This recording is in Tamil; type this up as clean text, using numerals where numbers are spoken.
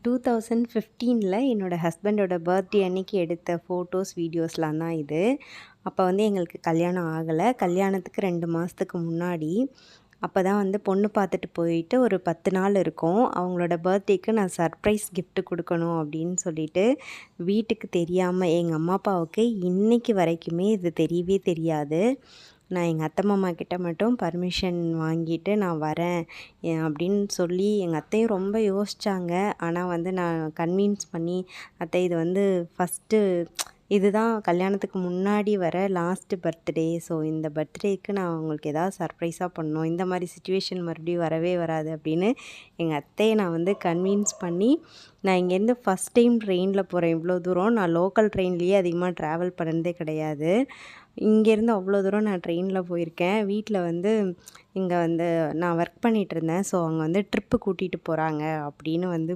2015ல் என்னோட ஹஸ்பண்டோட பர்த்டே அன்னைக்கு எடுத்த ஃபோட்டோஸ், வீடியோஸ்லாம் தான் இது. அப்போ வந்து எங்களுக்கு கல்யாணம் ஆகலை. கல்யாணத்துக்கு 2 மாதத்துக்கு முன்னாடி. அப்போ தான் வந்து பொண்ணு பார்த்துட்டு போயிட்டு ஒரு 10 நாள் இருக்கும். அவங்களோட பர்த்டேக்கு நான் சர்ப்ரைஸ் கிஃப்ட் குடுக்கணும் அப்படின்னு சொல்லிட்டு, வீட்டுக்கு தெரியாம எங்க அம்மா, அப்பாவுக்கு இன்னைக்கு வரைக்குமே இது தெரியவே தெரியாது. நான் எங்கள் அத்தை மாமா கிட்ட மட்டும் பர்மிஷன் வாங்கிட்டு நான் வரேன் அப்படின்னு சொல்லி எங்கள் அத்தையும் ரொம்ப யோசித்தாங்க. ஆனால் வந்து நான் கன்வின்ஸ் பண்ணி, அத்தை இது வந்து ஃபஸ்ட்டு இதுதான் கல்யாணத்துக்கு முன்னாடி வர லாஸ்ட்டு பர்த்டே. ஸோ இந்த பர்த்டேக்கு நான் உங்களுக்கு ஏதாவது சர்ப்ரைஸாக பண்ணணும். இந்த மாதிரி சிச்சுவேஷன் மறுபடியும் வரவே வராது அப்படின்னு எங்கள் அத்தையை நான் வந்து கன்வின்ஸ் பண்ணி, நான் இங்கேருந்து ஃபஸ்ட் டைம் ட்ரெயினில் போகிறேன் இவ்வளோ தூரம். நான் லோக்கல் ட்ரெயின்லேயே அதிகமாக ட்ராவல் பண்ணதே கிடையாது. இங்கேருந்து அவ்வளோ தூரம் நான் ட்ரெயினில் போயிருக்கேன். வீட்டில் வந்து இங்கே வந்து நான் ஒர்க் பண்ணிகிட்ருந்தேன். ஸோ அங்கே வந்து ட்ரிப்பு கூட்டிகிட்டு போகிறாங்க அப்படின்னு வந்து